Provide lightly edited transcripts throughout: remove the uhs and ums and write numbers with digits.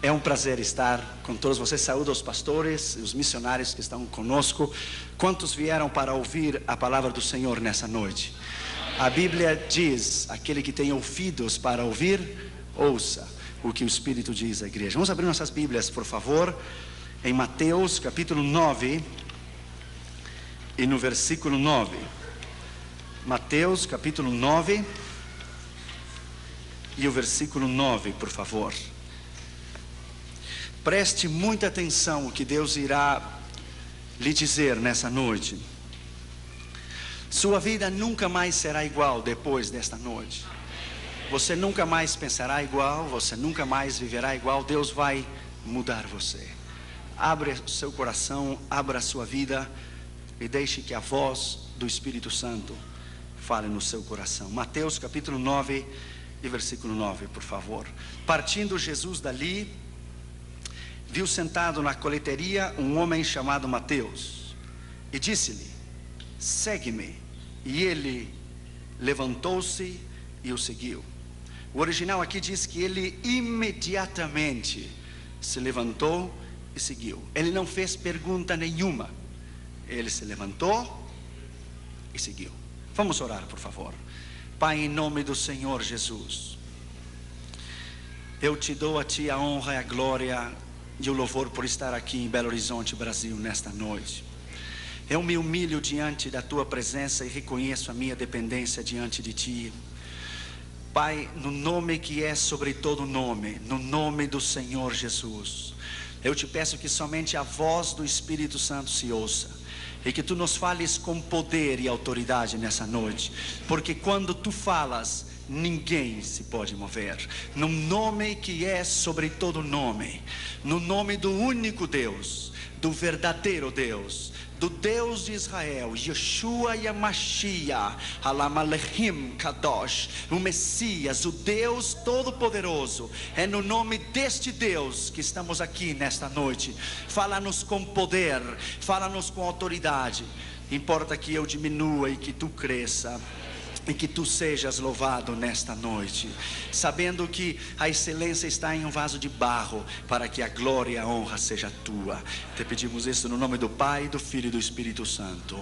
É um prazer estar com todos vocês. Saúdo aos pastores e os missionários que estão conosco. Quantos vieram para ouvir a palavra do Senhor nessa noite? A Bíblia diz: aquele que tem ouvidos para ouvir, ouça o que o Espírito diz à igreja. Vamos abrir nossas Bíblias, por favor, em Mateus capítulo 9 e no versículo 9. Mateus capítulo 9 e o versículo 9, por favor. Preste muita atenção no que Deus irá lhe dizer nessa noite. Sua vida nunca mais será igual depois desta noite. Você nunca mais pensará igual, você nunca mais viverá igual. Deus vai mudar você. Abra o seu coração, abra a sua vida e deixe que a voz do Espírito Santo fale no seu coração. Mateus capítulo 9 e versículo 9, por favor. Partindo Jesus dali, viu sentado na coleteria um homem chamado Mateus e disse-lhe: segue-me. E ele levantou-se e o seguiu. O original aqui diz que ele imediatamente se levantou e seguiu. Ele não fez pergunta nenhuma. Ele se levantou e seguiu. Vamos orar, por favor. Pai, em nome do Senhor Jesus, eu te dou a Ti a honra e a glória e o louvor por estar aqui em Belo Horizonte, Brasil, nesta noite. Eu me humilho diante da Tua presença e reconheço a minha dependência diante de Ti. Pai, no nome que é sobre todo nome, no nome do Senhor Jesus, eu te peço que somente a voz do Espírito Santo se ouça e que Tu nos fales com poder e autoridade nessa noite, porque quando Tu falas, ninguém se pode mover. No nome que é sobre todo nome, no nome do único Deus, do verdadeiro Deus, do Deus de Israel, Yeshua Yamashiach, Halamalechim Kadosh, o Messias, o Deus Todo-Poderoso. É no nome deste Deus que estamos aqui nesta noite. Fala-nos com poder, fala-nos com autoridade. Importa que eu diminua e que Tu cresça, e que Tu sejas louvado nesta noite, sabendo que a excelência está em um vaso de barro, para que a glória e a honra seja Tua. Te pedimos isso no nome do Pai, do Filho e do Espírito Santo.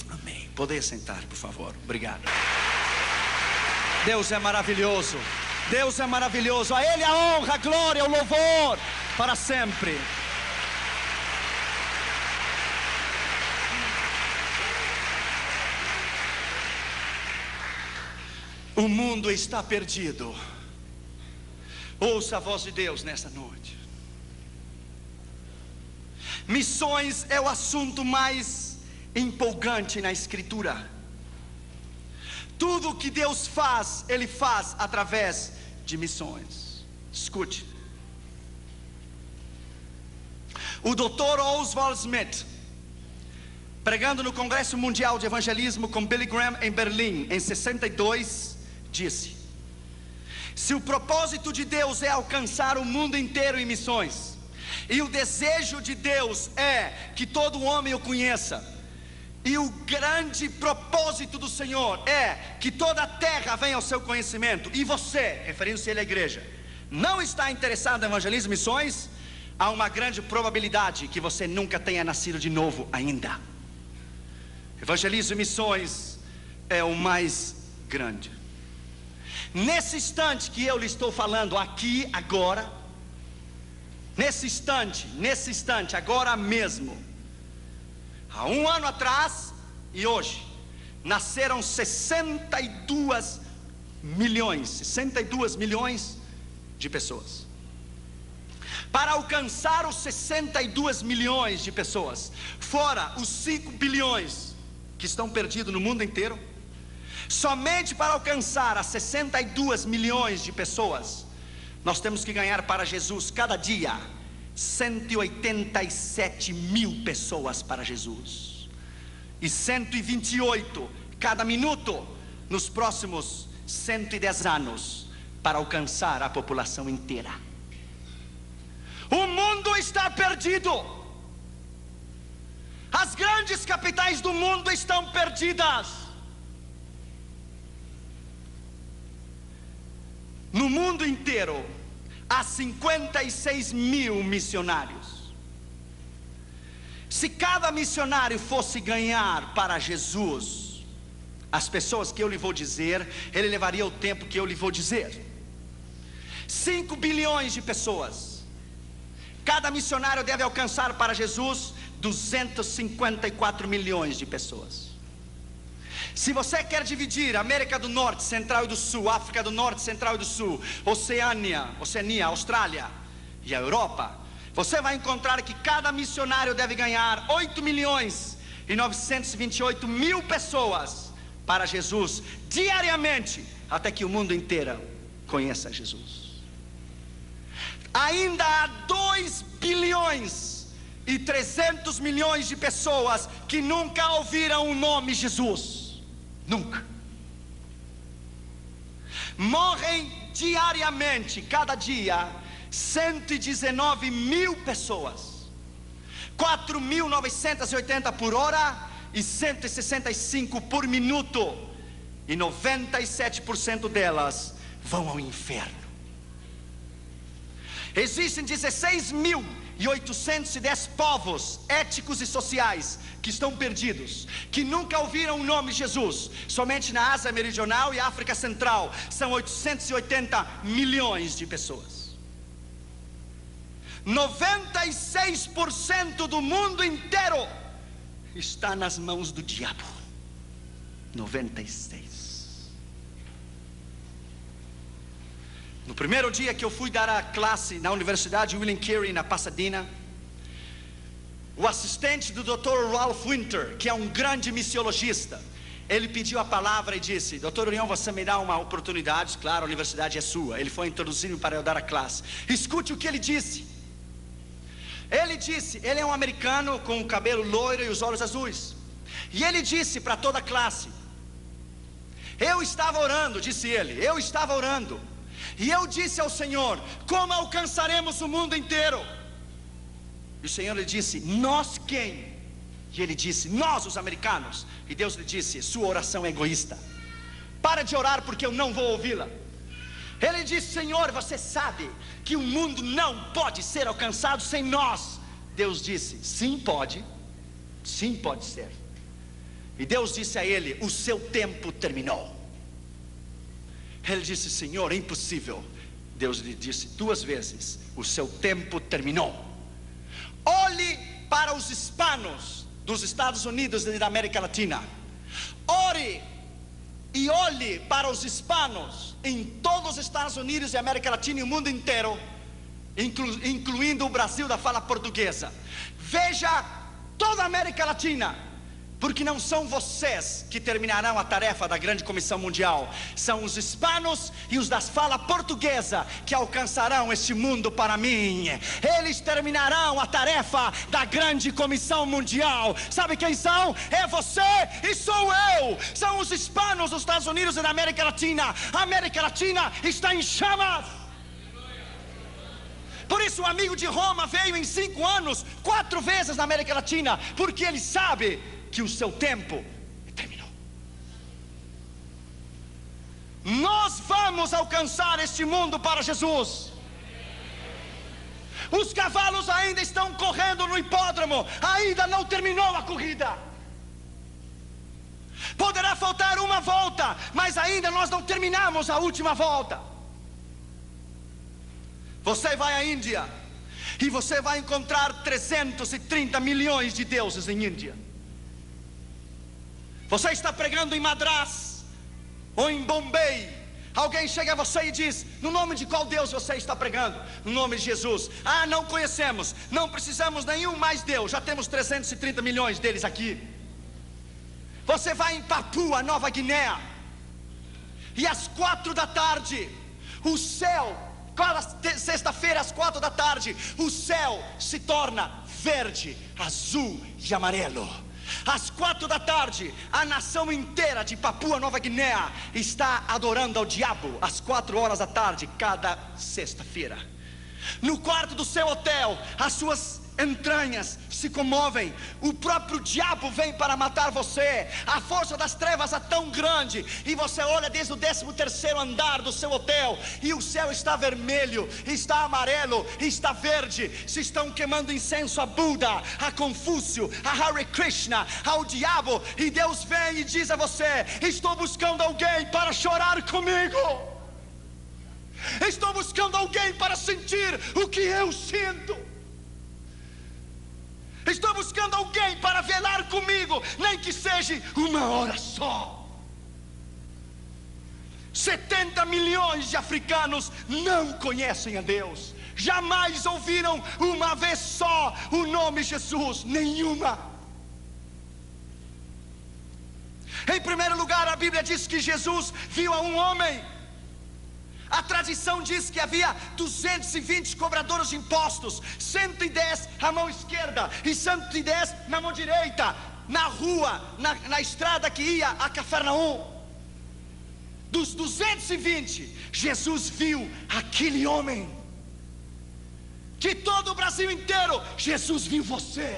Amém. Poder sentar, por favor. Obrigado. Deus é maravilhoso. Deus é maravilhoso. A Ele a honra, a glória, o louvor para sempre. O mundo está perdido. Ouça a voz de Deus nesta noite. Missões é o assunto mais empolgante na Escritura. Tudo que Deus faz, Ele faz através de missões. Escute. O Dr. Oswald Smith, pregando no Congresso Mundial de Evangelismo com Billy Graham em Berlim em 62, disse: se o propósito de Deus é alcançar o mundo inteiro em missões, e o desejo de Deus é que todo homem o conheça, e o grande propósito do Senhor é que toda a terra venha ao seu conhecimento, e você, referindo-se à igreja, não está interessado em evangelismo e missões, há uma grande probabilidade que você nunca tenha nascido de novo ainda. Evangelismo e missões é o mais grande. Nesse instante que eu lhe estou falando aqui, agora, nesse instante, agora mesmo, há um ano atrás e hoje, nasceram 62 milhões de pessoas. Para alcançar os 62 milhões de pessoas, fora os 5 bilhões que estão perdidos no mundo inteiro, somente para alcançar as 62 milhões de pessoas, nós temos que ganhar para Jesus cada dia 187 mil pessoas para Jesus, e 128 cada minuto nos próximos 110 anos, para alcançar a população inteira. O mundo está perdido. As grandes capitais do mundo estão perdidas. No mundo inteiro a 56 mil missionários. Se cada missionário fosse ganhar para Jesus as pessoas que eu lhe vou dizer, ele levaria o tempo que eu lhe vou dizer. 5 bilhões de pessoas. Cada missionário deve alcançar para Jesus 254 milhões de pessoas. Se você quer dividir América do Norte, Central e do Sul, África do Norte, Central e do Sul, Oceania, Austrália e a Europa, você vai encontrar que cada missionário deve ganhar 8 milhões e 928 mil pessoas para Jesus diariamente, até que o mundo inteiro conheça Jesus. Ainda há 2 bilhões e 300 milhões de pessoas que nunca ouviram o nome Jesus. Nunca. Morrem diariamente, cada dia, 119 mil pessoas, 4.980 por hora e 165 por minuto, e 97% delas vão ao inferno. Existem 16.810 povos étnicos e sociais que estão perdidos, que nunca ouviram o nome Jesus. Somente na Ásia Meridional e África Central são 880 milhões de pessoas. 96% do mundo inteiro está nas mãos do diabo. 96. No primeiro dia que eu fui dar a classe na Universidade William Carey, na Pasadena, o assistente do Dr. Ralph Winter, que é um grande missiologista, ele pediu a palavra e disse: Dr. Orion, você me dá uma oportunidade? Claro, a universidade é sua. Ele foi introduzido para eu dar a classe. Escute o que ele disse. Ele disse, ele é um americano com o cabelo loiro e os olhos azuis, e ele disse para toda a classe: eu estava orando, disse ele, eu estava orando, e eu disse ao Senhor: como alcançaremos o mundo inteiro? E o Senhor lhe disse: nós quem? E ele disse: nós, os americanos. E Deus lhe disse: sua oração é egoísta, para de orar porque eu não vou ouvi-la. Ele disse: Senhor, você sabe que o mundo não pode ser alcançado sem nós. Deus disse: sim pode ser. E Deus disse a ele: o seu tempo terminou. Ele disse: Senhor, é impossível. Deus lhe disse 2 vezes: o seu tempo terminou. Olhe para os hispanos dos Estados Unidos e da América Latina. Ore e olhe para os hispanos em todos os Estados Unidos e América Latina e o mundo inteiro, incluindo o Brasil da fala portuguesa. Veja toda a América Latina, porque não são vocês que terminarão a tarefa da grande comissão mundial, são os hispanos e os da fala portuguesa que alcançarão este mundo para mim. Eles terminarão a tarefa da grande comissão mundial. Sabe quem são? É você e sou eu. São os hispanos dos Estados Unidos e da América Latina. A América Latina está em chamas. Por isso o amigo de Roma veio em 5 anos 4 vezes na América Latina, porque ele sabe que o seu tempo terminou. Nós vamos alcançar este mundo para Jesus. Os cavalos ainda estão correndo no hipódromo, ainda não terminou a corrida. Poderá faltar uma volta, mas ainda nós não terminamos a última volta. Você vai à Índia e você vai encontrar 330 milhões de deuses em Índia. Você está pregando em Madras ou em Bombay, alguém chega a você e diz: no nome de qual Deus você está pregando? No nome de Jesus. Ah, não conhecemos, não precisamos nenhum mais Deus, já temos 330 milhões deles aqui. Você vai em Papua Nova Guiné e às 4 da tarde o céu, sexta-feira às 4 da tarde, o céu se torna verde, azul e amarelo. Às 4 da tarde, a nação inteira de Papua Nova Guiné está adorando ao diabo às 4 horas da tarde, cada sexta-feira. No quarto do seu hotel, as suas entranhas se comovem. O próprio diabo vem para matar você. A força das trevas é tão grande, e você olha desde o 13º andar do seu hotel, e o céu está vermelho, está amarelo, está verde. Se estão queimando incenso a Buda, a Confúcio, a Hare Krishna, ao diabo. E Deus vem e diz a você: estou buscando alguém para chorar comigo. Estou buscando alguém para sentir o que eu sinto. Estou buscando alguém para velar comigo, nem que seja uma hora só. 70 milhões de africanos não conhecem a Deus. Jamais ouviram uma vez só o nome Jesus. Nenhuma. Em primeiro lugar, a Bíblia diz que Jesus viu a um homem. A tradição diz que havia 220 cobradores de impostos, 110 à mão esquerda e 110 na mão direita, na rua, na estrada que ia a Cafarnaum. Dos 220, Jesus viu aquele homem. De todo o Brasil inteiro, Jesus viu você.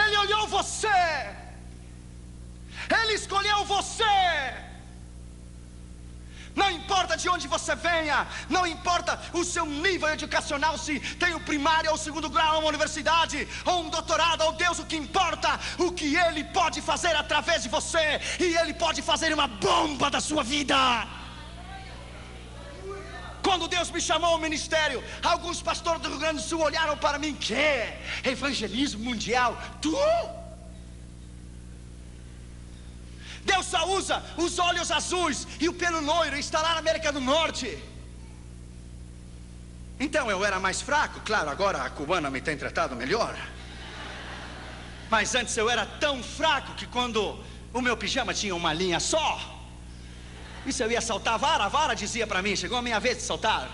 Ele olhou você. Ele escolheu você. Não importa de onde você venha, não importa o seu nível educacional, se tem o primário ou o segundo grau, uma universidade ou um doutorado, ou Deus, o que importa, o que Ele pode fazer através de você. E Ele pode fazer uma bomba da sua vida. Quando Deus me chamou ao ministério, alguns pastores do Rio Grande do Sul olharam para mim: que evangelismo mundial? Tu? Deus só usa os olhos azuis e o pelo loiro, está lá na América do Norte. Então eu era mais fraco. Claro, agora a cubana me tem tratado melhor. Mas antes eu era tão fraco que quando o meu pijama tinha uma linha só, e se eu ia saltar a vara dizia para mim: chegou a minha vez de saltar.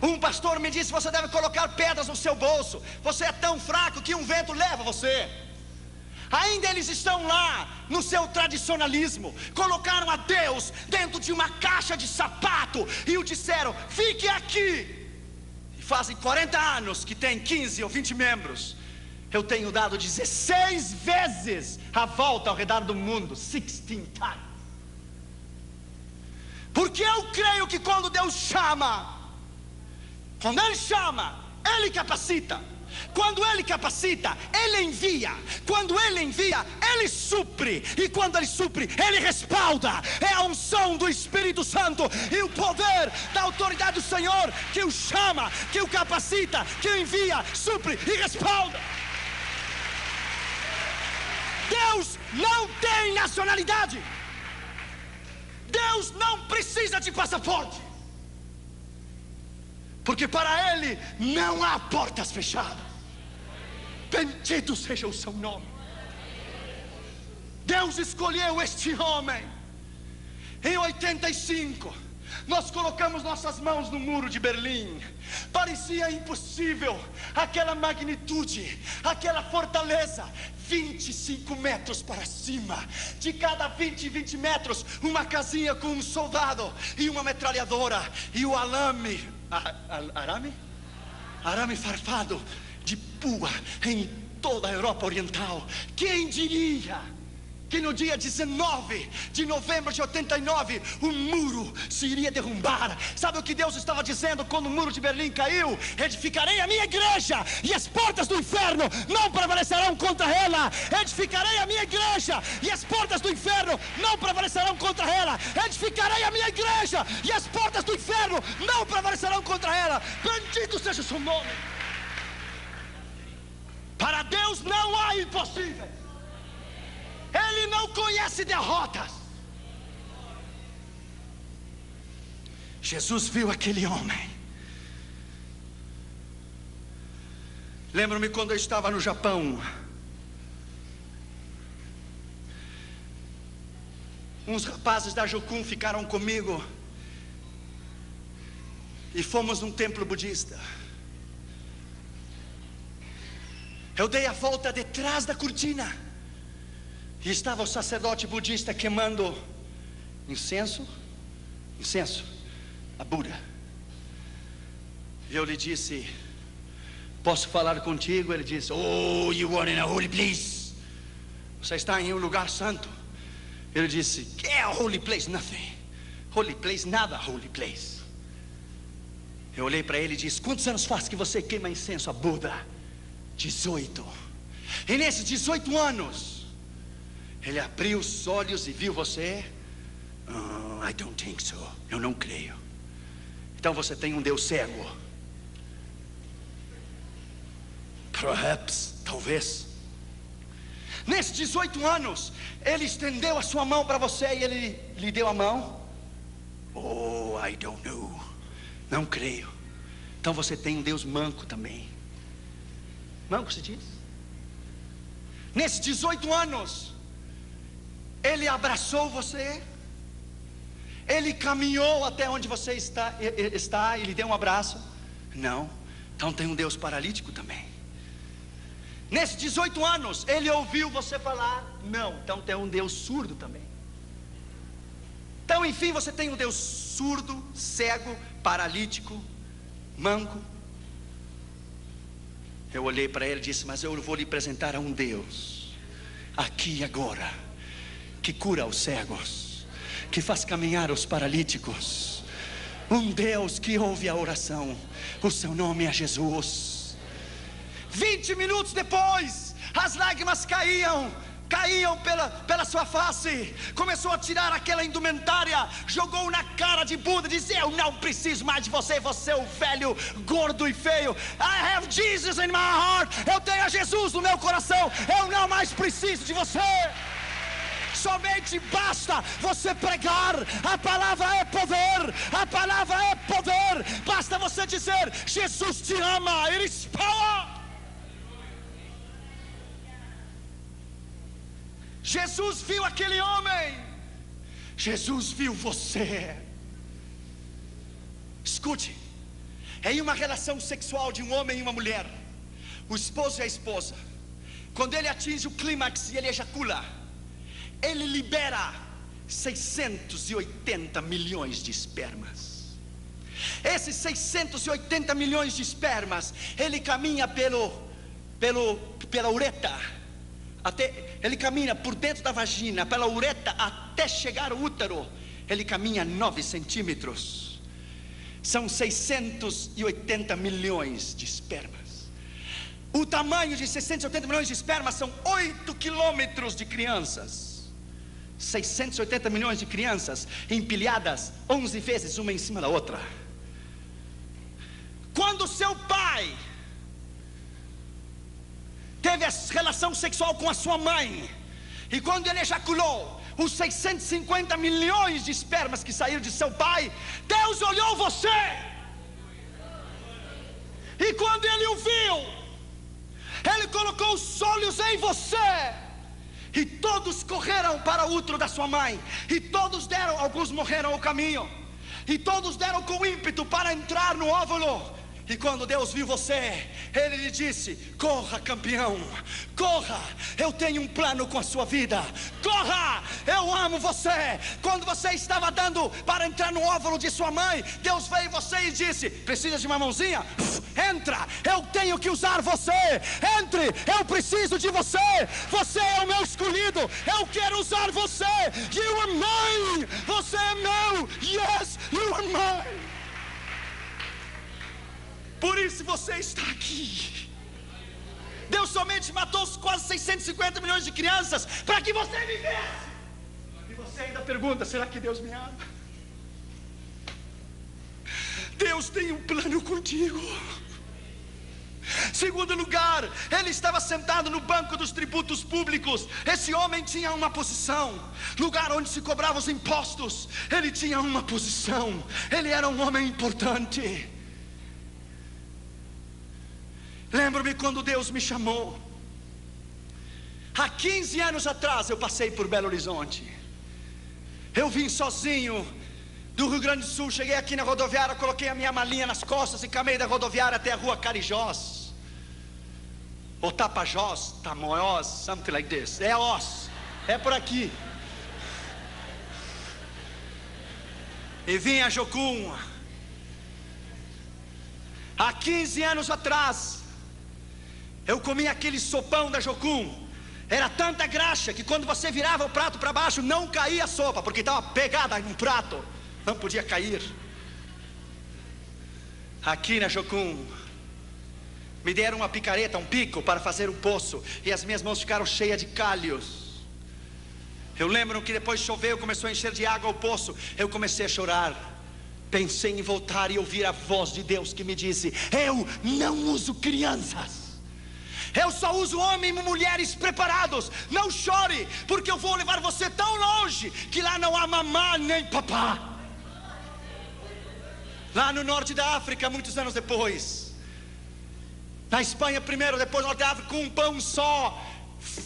Um pastor me disse: você deve colocar pedras no seu bolso. Você é tão fraco que um vento leva você. Ainda eles estão lá no seu tradicionalismo. Colocaram a Deus dentro de uma caixa de sapato e o disseram: fique aqui. E fazem 40 anos que tem 15 ou 20 membros. Eu tenho dado 16 vezes a volta ao redor do mundo. 16 times. Porque eu creio que quando Deus chama, quando Ele chama, Ele capacita. Quando Ele capacita, Ele envia. Quando Ele envia, Ele supre. E quando Ele supre, Ele respalda. É a unção do Espírito Santo e o poder da autoridade do Senhor que o chama, que o capacita, que o envia, supre e respalda. Deus não tem nacionalidade. Deus não precisa de passaporte. Porque para Ele não há portas fechadas. Bendito seja o seu nome. Deus escolheu este homem. Em 85, nós colocamos nossas mãos no muro de Berlim. Parecia impossível, aquela magnitude, aquela fortaleza. 25 metros para cima. De cada 20 metros, uma casinha com um soldado e uma metralhadora. E o arame farpado de pua em toda a Europa Oriental. Quem diria que no dia 19 de novembro de 89 o muro se iria derrubar? Sabe o que Deus estava dizendo quando o muro de Berlim caiu? Edificarei a minha igreja e as portas do inferno não prevalecerão contra ela. Edificarei a minha igreja e as portas do inferno não prevalecerão contra ela. Edificarei a minha igreja e as portas do inferno não prevalecerão contra ela. Bendito seja o seu nome. Para Deus não há impossível. Ele não conhece derrotas. Jesus viu aquele homem. Lembro-me quando eu estava no Japão. Uns rapazes da Jokun ficaram comigo e fomos num templo budista. Eu dei a volta detrás da cortina e estava o sacerdote budista queimando incenso a Buda. Eu lhe disse: posso falar contigo? Ele disse: oh, you are in a holy place. Você está em um lugar santo. Ele disse: que é a holy place? Nothing. Holy place, nada holy place. Eu olhei para ele e disse: quantos anos faz que você queima incenso a Buda? 18. E nesses 18 anos, ele abriu os olhos e viu você? Oh, I don't think so. Eu não creio. Então você tem um Deus cego. Perhaps, talvez. Nesses 18 anos, ele estendeu a sua mão para você e ele lhe deu a mão. Oh, I don't know. Não creio. Então você tem um Deus manco também. Manco se diz? Nesses 18 anos, ele abraçou você. Ele caminhou até onde você está e lhe deu um abraço? Não. Então tem um Deus paralítico também. Nesses 18 anos, ele ouviu você falar? Não. Então tem um Deus surdo também. Então, enfim, você tem um Deus surdo, cego, paralítico, manco. Eu olhei para ele e disse: mas eu vou lhe apresentar a um Deus, aqui e agora, que cura os cegos, que faz caminhar os paralíticos. Um Deus que ouve a oração. O seu nome é Jesus. 20 minutos depois, as lágrimas caíam pela sua face. Começou a tirar aquela indumentária, jogou na cara de Buda, disse: eu não preciso mais de você, você é o velho, gordo e feio. I have Jesus in my heart. Eu tenho a Jesus no meu coração. Eu não mais preciso de você. Somente basta você pregar. A palavra é poder. A palavra é poder. Basta você dizer: Jesus te ama. It is power. Jesus viu aquele homem. Jesus viu você. Escute, em uma relação sexual de um homem e uma mulher, o esposo e a esposa, quando ele atinge o clímax e ele ejacula, ele libera 680 milhões de espermas. Esses 680 milhões de espermas, ele caminha pela uretra. Ele caminha por dentro da vagina, pela uretra, até chegar ao útero. Ele caminha 9 centímetros. São 680 milhões de espermas. O tamanho de 680 milhões de espermas são 8 quilômetros de crianças. 680 milhões de crianças empilhadas 11 vezes uma em cima da outra. Quando seu pai teve relação sexual com a sua mãe, e quando ele ejaculou, os 650 milhões de espermas que saíram de seu pai, Deus olhou você, e quando ele o viu, ele colocou os olhos em você, e todos correram para o útero da sua mãe, e todos deram, alguns morreram ao caminho, e todos deram com ímpeto para entrar no óvulo. E quando Deus viu você, Ele lhe disse: corra, campeão, corra, eu tenho um plano com a sua vida. Corra, eu amo você. Quando você estava dando para entrar no óvulo de sua mãe, Deus veio em você e disse: precisa de uma mãozinha? Entra, eu tenho que usar você. Entre, eu preciso de você. Você é o meu escolhido, eu quero usar você. You are mine, você é meu. Yes, you are mine. Por isso você está aqui. Deus somente matou os quase 650 milhões de crianças para que você vivesse. E você ainda pergunta: será que Deus me ama? Deus tem um plano contigo. Segundo lugar, ele estava sentado no banco dos tributos públicos. Esse homem tinha uma posição, lugar onde se cobravam os impostos. Ele tinha uma posição, ele era um homem importante. Lembro-me quando Deus me chamou. Há 15 anos atrás eu passei por Belo Horizonte. Eu vim sozinho do Rio Grande do Sul. Cheguei aqui na rodoviária, coloquei a minha malinha nas costas e caminhei da rodoviária até a rua Carijós, ou Tapajós, Tamoiós, something like this. É Oz, é por aqui. E vim a Jocum. Há 15 anos atrás, eu comi aquele sopão da Jocum. Era tanta graxa que quando você virava o prato para baixo, não caía a sopa, porque estava pegada no prato, não podia cair. Aqui na Jocum, me deram uma picareta, um pico para fazer um poço, e as minhas mãos ficaram cheias de calhos. Eu lembro que depois choveu, começou a encher de água o poço. Eu comecei a chorar. Pensei em voltar e ouvir a voz de Deus que me disse: eu não uso crianças, eu só uso homens e mulheres preparados. Não chore, porque eu vou levar você tão longe que lá não há mamá nem papá. Lá no norte da África, muitos anos depois, na Espanha primeiro, depois no norte da África, com um pão só,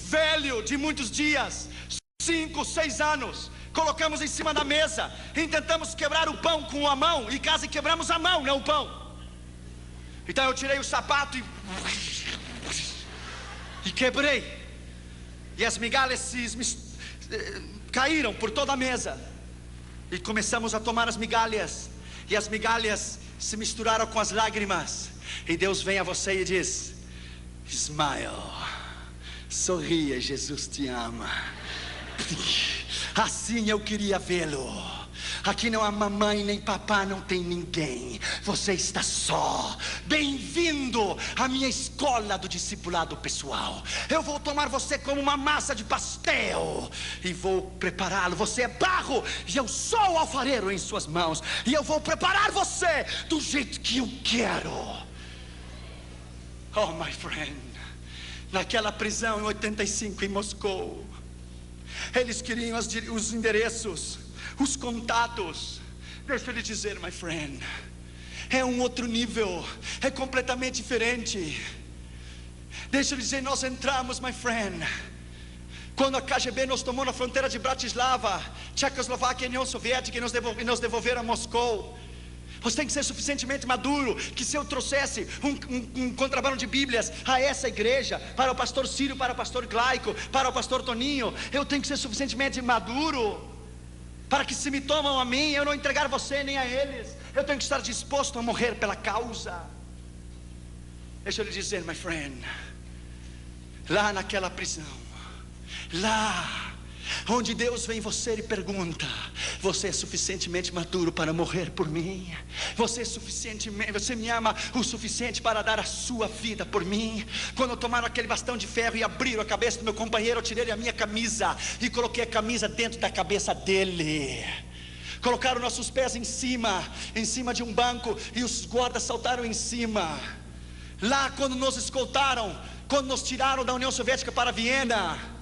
velho, de muitos dias, 5, 6 anos, colocamos em cima da mesa e tentamos quebrar o pão com a mão, e quase quebramos a mão, não o pão. Então eu tirei o sapato e quebrei, e as migalhas caíram por toda a mesa, e começamos a tomar as migalhas, e as migalhas se misturaram com as lágrimas, e Deus vem a você e diz: smile, sorria, Jesus te ama. Assim eu queria vê-lo. Aqui não há mamãe nem papá, não tem ninguém. Você está só. Bem-vindo à minha escola do discipulado pessoal. Eu vou tomar você como uma massa de pastel e vou prepará-lo. Você é barro e eu sou o alfareiro em suas mãos, e eu vou preparar você do jeito que eu quero. Oh, my friend, naquela prisão em 85 em Moscou, eles queriam os endereços, os contatos. Deixa eu lhe dizer, my friend, é um outro nível, é completamente diferente. Deixa eu lhe dizer, nós entramos, my friend, quando a KGB nos tomou na fronteira de Bratislava, Tchecoslováquia e União Soviética, e nos devolveram a Moscou. Você tem que ser suficientemente maduro, que se eu trouxesse um contrabando de bíblias a essa igreja, para o pastor Círio, para o pastor Glaico, para o pastor Toninho, eu tenho que ser suficientemente maduro, para que se me tomam a mim, eu não entregar você nem a eles. Eu tenho que estar disposto a morrer pela causa. Deixa eu lhe dizer, my friend, lá naquela prisão, lá onde Deus vem você e pergunta: você é suficientemente maduro para morrer por mim? Você me ama o suficiente para dar a sua vida por mim? Quando tomaram aquele bastão de ferro e abriram a cabeça do meu companheiro, eu tirei a minha camisa e coloquei a camisa dentro da cabeça dele. Colocaram nossos pés em cima de um banco, e os guardas saltaram em cima. Lá quando nos escoltaram, quando nos tiraram da União Soviética para Viena,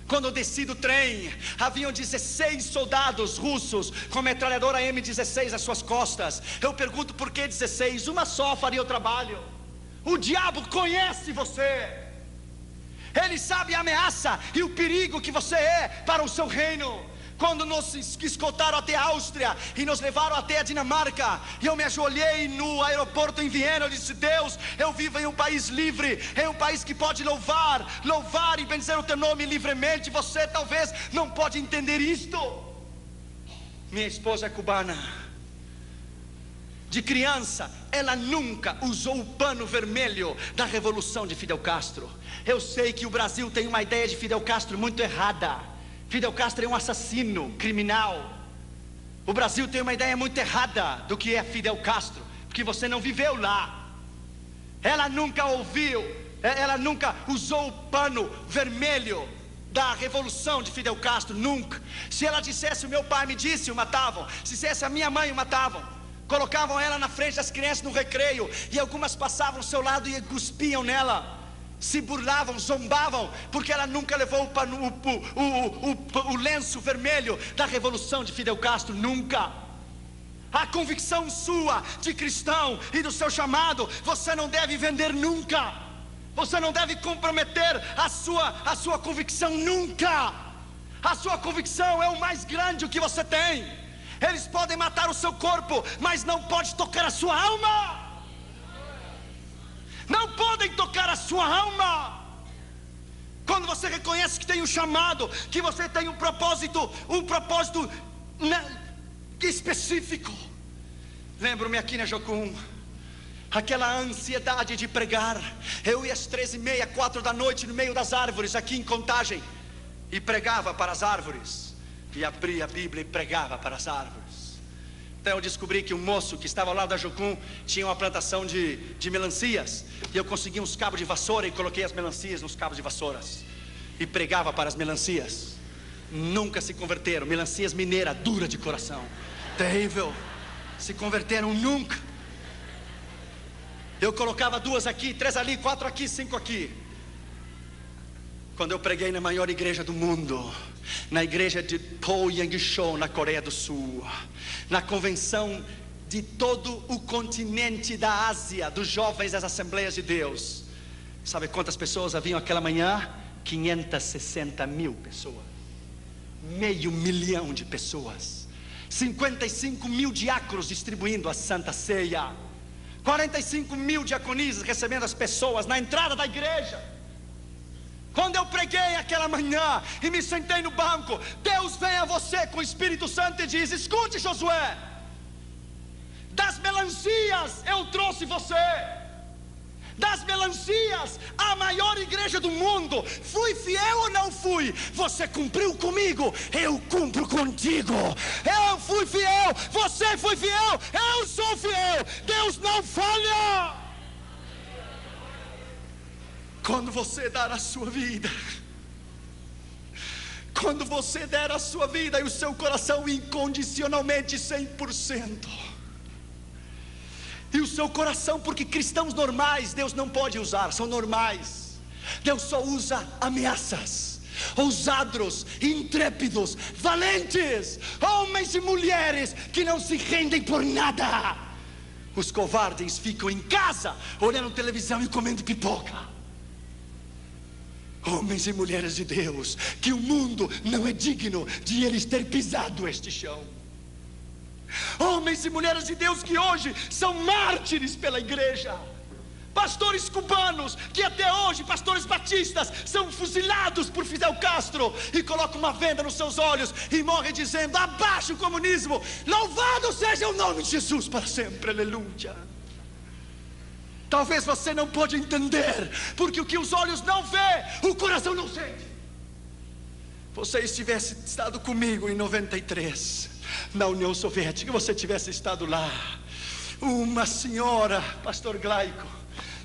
quando eu desci do trem, haviam 16 soldados russos com metralhadora M16 às suas costas. Eu pergunto, por que 16? Uma só faria o trabalho. O diabo conhece você. Ele sabe a ameaça e o perigo que você é para o seu reino. Quando nos escoltaram até a Áustria e nos levaram até a Dinamarca, e eu me ajoelhei no aeroporto em Viena, eu disse: Deus, eu vivo em um país livre, em um país que pode louvar e benzer o teu nome livremente. Você talvez não pode entender isto. Minha esposa é cubana. De criança, ela nunca usou o pano vermelho da revolução de Fidel Castro. Eu sei que o Brasil tem uma ideia de Fidel Castro muito errada. Fidel Castro é um assassino, criminal. O Brasil tem uma ideia muito errada do que é Fidel Castro, porque você não viveu lá. Ela nunca usou o pano vermelho da revolução de Fidel Castro, nunca. Se ela dissesse: o meu pai me disse, o matavam. Se dissesse: a minha mãe, o matavam. Colocavam ela na frente das crianças no recreio, e algumas passavam ao seu lado e cuspiam nela, se burlavam, zombavam, porque ela nunca levou o lenço vermelho da revolução de Fidel Castro, nunca. A convicção sua de cristão e do seu chamado, você não deve vender nunca. Você não deve comprometer a sua convicção nunca. A sua convicção é o mais grande que você tem. Eles podem matar o seu corpo, mas não pode tocar a sua alma. Não podem tocar a sua alma. Quando você reconhece que tem um chamado, que você tem um propósito específico. Lembro-me aqui na Jocum, aquela ansiedade de pregar. Eu ia às 13h30, 4 da noite, no meio das árvores, aqui em Contagem, e pregava para as árvores, e abria a Bíblia e pregava para as árvores. Então eu descobri que um moço que estava ao lado da Jocum tinha uma plantação de melancias, e eu consegui uns cabos de vassoura e coloquei as melancias nos cabos de vassouras, e pregava para as melancias. Nunca se converteram, melancias mineira, dura de coração, terrível, se converteram nunca. Eu colocava 2 aqui, 3 ali, 4 aqui, 5 aqui. Quando eu preguei na maior igreja do mundo, na igreja de Po Yang-shou, na Coreia do Sul, na convenção de todo o continente da Ásia, dos jovens das Assembleias de Deus, sabe quantas pessoas haviam aquela manhã? 560 mil pessoas, 500 mil de pessoas, 55 mil diáconos distribuindo a Santa Ceia, 45 mil diaconisas recebendo as pessoas na entrada da igreja. Quando eu preguei aquela manhã e me sentei no banco, Deus vem a você com o Espírito Santo e diz: escute, Josué, das melancias eu trouxe você, das melancias, a maior igreja do mundo. Fui fiel ou não fui? Você cumpriu comigo, eu cumpro contigo. Eu fui fiel, você foi fiel, eu sou fiel. Deus não falha. Quando você dar a sua vida, quando você der a sua vida e o seu coração incondicionalmente 100%, e o seu coração, porque cristãos normais Deus não pode usar, são normais. Deus só usa ameaças, ousados, intrépidos, valentes, homens e mulheres que não se rendem por nada. Os covardes ficam em casa olhando televisão e comendo pipoca. Homens e mulheres de Deus, que o mundo não é digno de eles ter pisado este chão. Homens e mulheres de Deus que hoje são mártires pela igreja. Pastores cubanos que até hoje, pastores batistas, são fuzilados por Fidel Castro e colocam uma venda nos seus olhos e morrem dizendo: abaixo o comunismo, louvado seja o nome de Jesus para sempre, aleluia. Talvez você não pode entender, porque o que os olhos não vê, o coração não sente. Você estivesse estado comigo em 93, na União Soviética, você tivesse estado lá, uma senhora, pastor Glaico,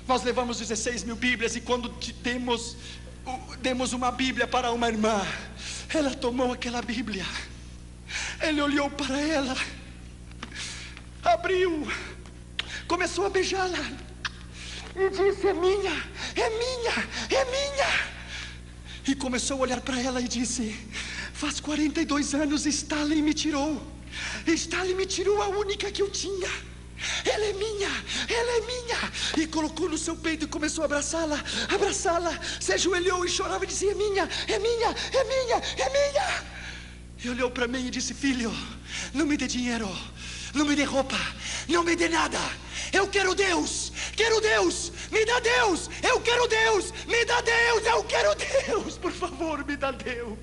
nós levamos 16 mil Bíblias, e quando demos uma Bíblia para uma irmã, ela tomou aquela Bíblia, ele olhou para ela, abriu, começou a beijá-la e disse: é minha, é minha, é minha. E começou a olhar para ela e disse: faz 42 anos Stalin me tirou. Stalin me tirou a única que eu tinha. Ela é minha, ela é minha. E colocou no seu peito e começou a abraçá-la, abraçá-la. Se ajoelhou e chorava e dizia: é minha, é minha, é minha, é minha. E olhou para mim e disse: filho, não me dê dinheiro, não me dê roupa, não me dê nada. Eu quero Deus, me dá Deus, eu quero Deus, me dá Deus, eu quero Deus, por favor, me dá Deus.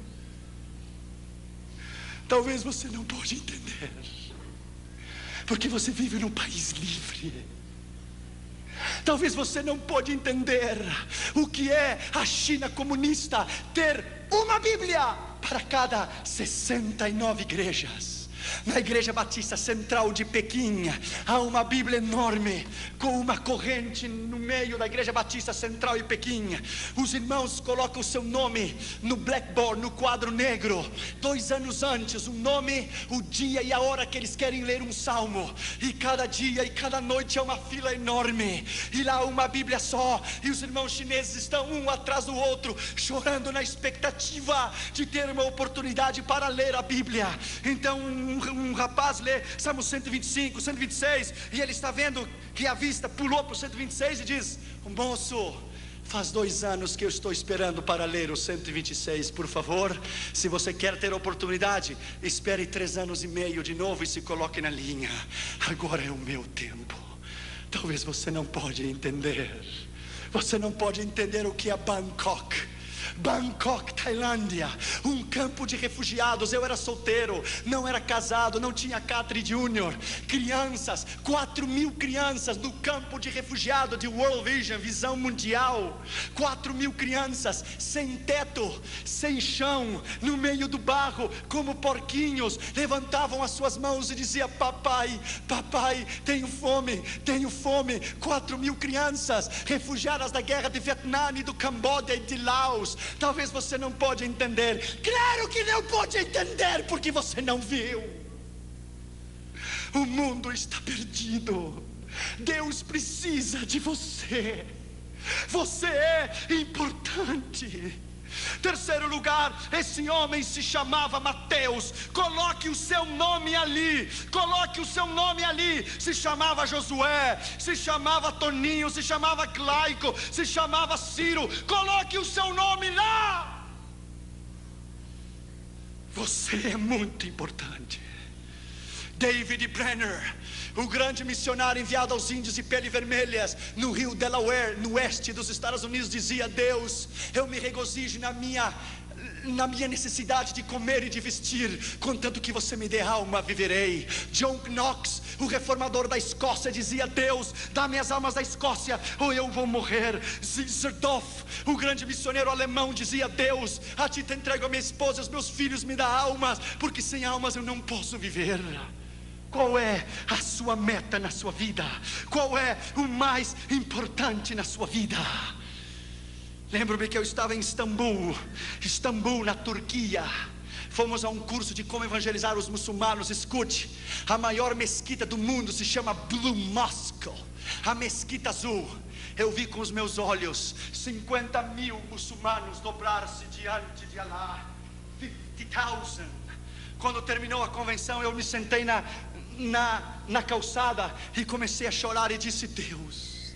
Talvez você não pode entender, porque você vive num país livre. Talvez você não pode entender o que é a China comunista ter uma Bíblia para cada 69 igrejas. Na Igreja Batista Central de Pequim há uma Bíblia enorme, com uma corrente no meio da Igreja Batista Central de Pequim. Os irmãos colocam o seu nome no blackboard, no quadro negro, 2 anos antes, o nome, o dia e a hora que eles querem ler um salmo. E cada dia e cada noite é uma fila enorme, e lá uma Bíblia só, e os irmãos chineses estão um atrás do outro, chorando na expectativa de ter uma oportunidade para ler a Bíblia. Então um rapaz lê Salmo 125, 126, e ele está vendo que a vista pulou para o 126 e diz: moço, faz 2 anos que eu estou esperando para ler o 126, por favor, se você quer ter oportunidade, espere 3 anos e meio de novo e se coloque na linha, agora é o meu tempo. Talvez você não pode entender, você não pode entender o que é Bangkok. Bangkok, Tailândia, um campo de refugiados. Eu era solteiro, não era casado, não tinha Catri Júnior. Crianças, 4.000 crianças no campo de refugiado de World Vision, visão mundial. 4.000 crianças, sem teto, sem chão, no meio do barro, como porquinhos, levantavam as suas mãos e diziam: papai, papai, tenho fome, tenho fome. 4.000 crianças, refugiadas da guerra de Vietnã e do Camboja e de Laos. Talvez você não pode entender. Claro que não pode entender, porque você não viu. O mundo está perdido. Deus precisa de você. Você é importante. Terceiro lugar, esse homem se chamava Mateus. Coloque o seu nome ali. Coloque o seu nome ali. Se chamava Josué, se chamava Toninho, se chamava Claico, se chamava Ciro. Coloque o seu nome lá. Você é muito importante. David Brenner, o grande missionário enviado aos índios de pele vermelhas no rio Delaware, no oeste dos Estados Unidos, dizia: Deus, eu me regozijo na minha necessidade de comer e de vestir, contanto que você me dê alma, viverei. John Knox, o reformador da Escócia, dizia: Deus, dá-me as almas da Escócia ou eu vou morrer. Zerdorf, o grande missionário alemão, dizia: Deus, a ti te entrego a minha esposa e os meus filhos, me dá almas, porque sem almas eu não posso viver. Qual é a sua meta na sua vida? Qual é o mais importante na sua vida? Lembro-me que eu estava em Istambul, na Turquia. Fomos a um curso de como evangelizar os muçulmanos. Escute, a maior mesquita do mundo se chama Blue Mosque, a mesquita azul. Eu vi com os meus olhos 50.000 muçulmanos dobrar-se diante de Allah. 50.000. Quando terminou a convenção, eu me sentei na calçada e comecei a chorar e disse: Deus,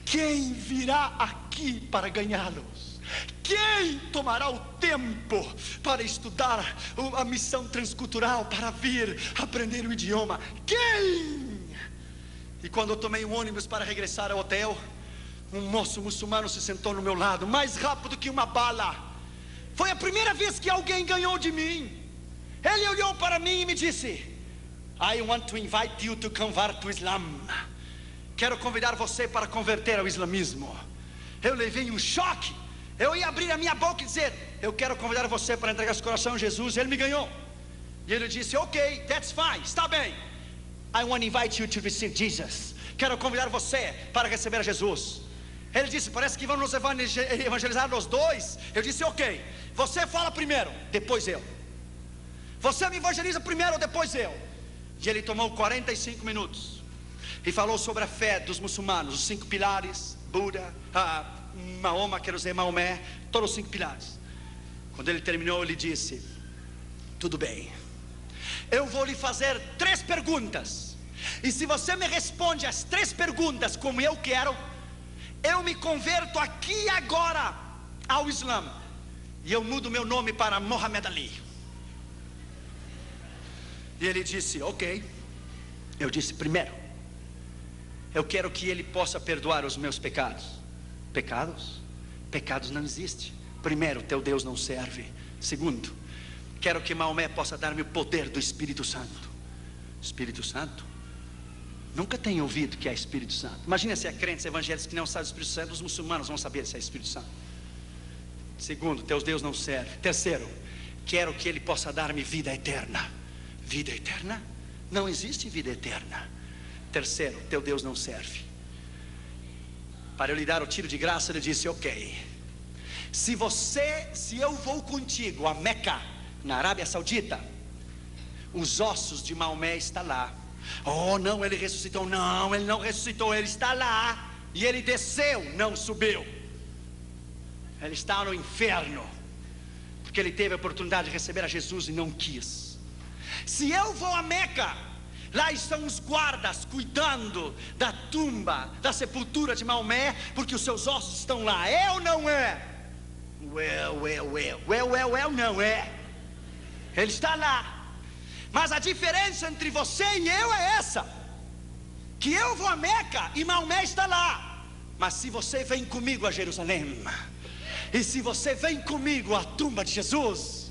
quem virá aqui para ganhá-los? Quem tomará o tempo para estudar a missão transcultural, para vir aprender o idioma? Quem? E quando eu tomei um ônibus para regressar ao hotel, um moço muçulmano se sentou no meu lado, mais rápido que uma bala. Foi a primeira vez que alguém ganhou de mim. Ele olhou para mim e me disse: I want to invite you to convert to Islam. Quero convidar você para converter ao islamismo. Eu levei um choque. Eu ia abrir a minha boca e dizer: eu quero convidar você para entregar seu coração a Jesus. Ele me ganhou. E ele disse: ok, that's fine, está bem. I want to invite you to receive Jesus. Quero convidar você para receber a Jesus. Ele disse: parece que vamos nos evangelizar os dois. Eu disse: ok, você fala primeiro, depois eu. Você me evangeliza primeiro, depois eu. E ele tomou 45 minutos e falou sobre a fé dos muçulmanos, os 5 pilares, Buda, Mahoma, quero dizer Maomé, todos os 5 pilares. Quando ele terminou, ele disse: tudo bem, eu vou lhe fazer 3 perguntas, e se você me responde as 3 perguntas como eu quero, eu me converto aqui e agora ao Islã, e eu mudo meu nome para Muhammad Ali. E ele disse: ok. Eu disse: primeiro, eu quero que ele possa perdoar os meus pecados. Pecados? Pecados não existem. Primeiro, teu Deus não serve. Segundo, quero que Maomé possa dar-me o poder do Espírito Santo. Espírito Santo? Nunca tenho ouvido que é Espírito Santo. Imagina se há crentes evangélicos que não sabem do Espírito Santo. Os muçulmanos vão saber se é Espírito Santo. Segundo, teu Deus não serve. Terceiro, quero que ele possa dar-me vida eterna. Vida eterna? Não existe vida eterna. Terceiro, teu Deus não serve. Para eu lhe dar o tiro de graça, ele disse: ok, se eu vou contigo a Meca, na Arábia Saudita, os ossos de Maomé estão lá. Oh não, ele ressuscitou. Não, ele não ressuscitou, ele está lá. E ele desceu, não subiu. Ele está no inferno, porque ele teve a oportunidade de receber a Jesus e não quis. Se eu vou a Meca, lá estão os guardas cuidando da tumba, da sepultura de Maomé, porque os seus ossos estão lá. É ou não é? Não é. Ele está lá. Mas a diferença entre você e eu é essa: que eu vou a Meca e Maomé está lá. Mas se você vem comigo a Jerusalém, E se você vem comigo à tumba de Jesus,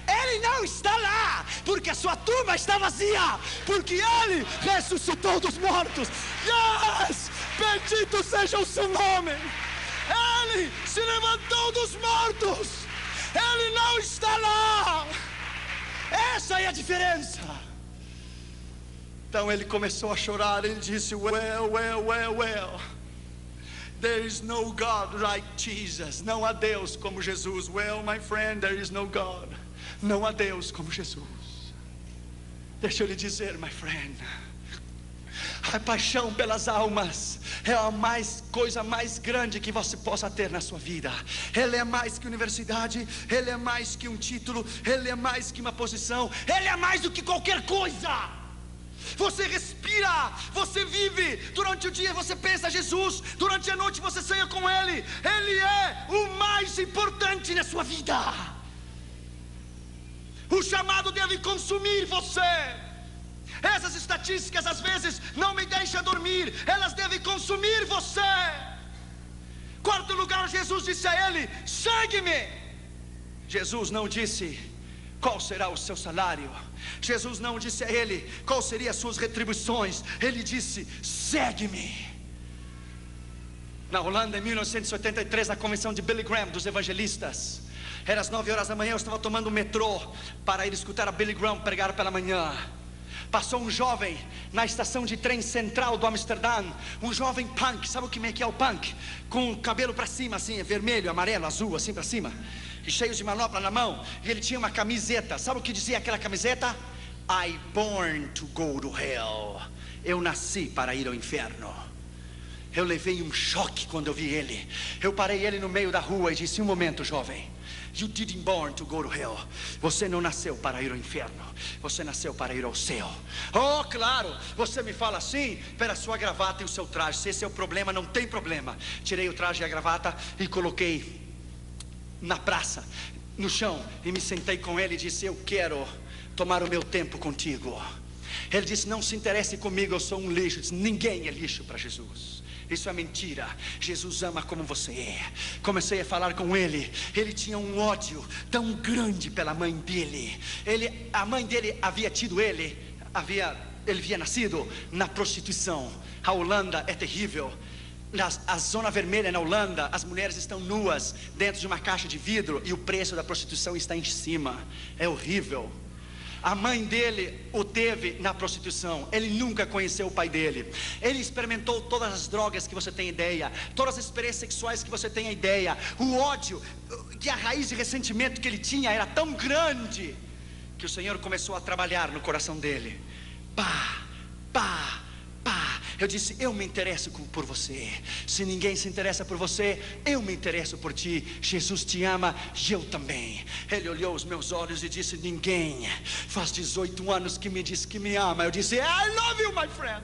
Ele não está lá, porque a sua tumba está vazia, porque Ele ressuscitou dos mortos. Yes! Bendito seja o seu nome. Ele se levantou dos mortos. Ele não está lá. Essa é a diferença. Então ele começou a chorar. Ele disse: well, there is no God like Jesus. Não há Deus como Jesus. Well, my friend, there is no God. Não há Deus como Jesus. Deixa eu lhe dizer, my friend, a paixão pelas almas é a coisa mais grande que você possa ter na sua vida. Ele é mais que universidade, ele é mais que um título, ele é mais que uma posição, ele é mais do que qualquer coisa. Você respira, você vive. Durante o dia você pensa em Jesus, durante a noite você sonha com Ele. Ele é o mais importante na sua vida. O chamado deve consumir você. Essas estatísticas às vezes não me deixam dormir. Elas devem consumir você. Quarto lugar, Jesus disse a ele: segue-me. Jesus não disse qual será o seu salário. Jesus não disse a ele qual seriam as suas retribuições. Ele disse: segue-me. Na Holanda, em 1983, na convenção de Billy Graham, dos evangelistas, era às 9 horas da manhã. Eu estava tomando o metrô para ir escutar a Billy Graham pregar pela manhã. Passou um jovem na estação de trem central do Amsterdã. Um jovem punk, sabe o que é o punk? Com o cabelo para cima assim, vermelho, amarelo, azul, assim para cima, e cheio de manopla na mão. E ele tinha uma camiseta. Sabe o que dizia aquela camiseta? I born to go to hell. Eu nasci para ir ao inferno. Eu levei um choque quando eu vi ele. Eu parei ele no meio da rua e disse: um momento, jovem, you didn't born to go to hell. Você não nasceu para ir ao inferno. Você nasceu para ir ao céu. Oh, claro, você me fala assim pela sua gravata e o seu traje. Se esse é o problema, não tem problema. Tirei o traje e a gravata e coloquei na praça, no chão, e me sentei com ele e disse: eu quero tomar o meu tempo contigo. Ele disse: não se interesse comigo, eu sou um lixo. Eu disse: ninguém é lixo para Jesus. Isso é mentira. Jesus ama como você é. Comecei a falar com ele. Ele tinha um ódio tão grande pela mãe dele. A mãe dele havia tido ele havia nascido na prostituição. A Holanda é terrível. A zona vermelha na Holanda, as mulheres estão nuas dentro de uma caixa de vidro e o preço da prostituição está em cima. É horrível. A mãe dele o teve na prostituição. Ele nunca conheceu o pai dele. Ele experimentou todas as drogas que você tem ideia, todas as experiências sexuais que você tem ideia. O ódio, que a raiz de ressentimento que ele tinha era tão grande que o Senhor começou a trabalhar no coração dele. Pá. Eu disse: eu me interesso por você. Se ninguém se interessa por você, eu me interesso por ti. Jesus te ama e eu também. Ele olhou os meus olhos e disse: ninguém faz 18 anos que me diz que me ama. Eu disse: I love you, my friend.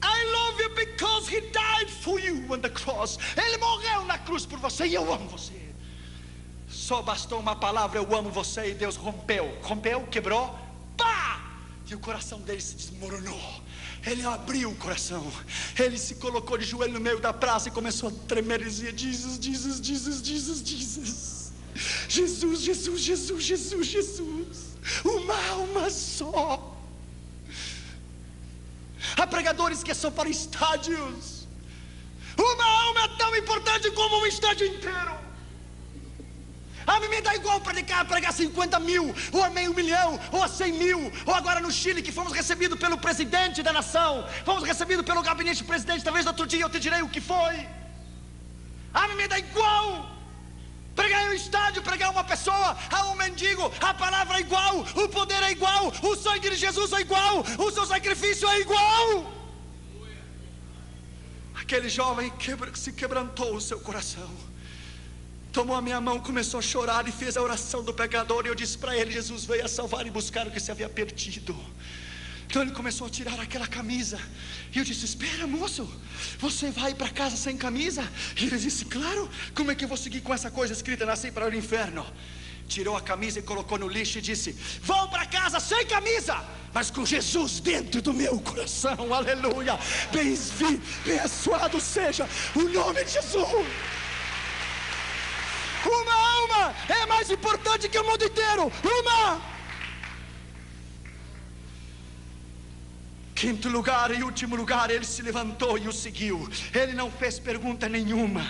I love you because he died for you on the cross. Ele morreu na cruz por você e eu amo você. Só bastou uma palavra: eu amo você, e Deus rompeu, quebrou, pá! E o coração dele se desmoronou. Ele abriu o coração. Ele se colocou de joelho no meio da praça e começou a tremer e dizia: Jesus, Jesus, Jesus, Jesus, Jesus. Jesus, Jesus, Jesus, Jesus, Jesus. Uma alma só. Há pregadores que são para estádios. Uma alma é tão importante como um estádio inteiro. A mim me dá igual pregar 50 mil, ou a meio milhão, ou a 100 mil. Ou agora no Chile, que fomos recebidos pelo presidente da nação, fomos recebidos pelo gabinete do presidente. Talvez outro dia eu te direi o que foi. A mim me dá igual pregar em um estádio, pregar uma pessoa, a um mendigo. A palavra é igual, o poder é igual, o sangue de Jesus é igual, o seu sacrifício é igual. Aquele jovem se quebrantou o seu coração, tomou a minha mão, começou a chorar e fez a oração do pecador. E eu disse para ele: Jesus veio a salvar e buscar o que se havia perdido. Então ele começou a tirar aquela camisa. E eu disse: espera, moço, você vai para casa sem camisa? E ele disse: claro, como é que eu vou seguir com essa coisa escrita: nasci para o inferno? Tirou a camisa e colocou no lixo e disse: vou para casa sem camisa, mas com Jesus dentro do meu coração. Aleluia. Bem-abençoado seja o nome de Jesus. Uma alma é mais importante que o mundo inteiro. Uma. Quinto lugar e último lugar, ele se levantou e o seguiu. Ele não fez pergunta nenhuma.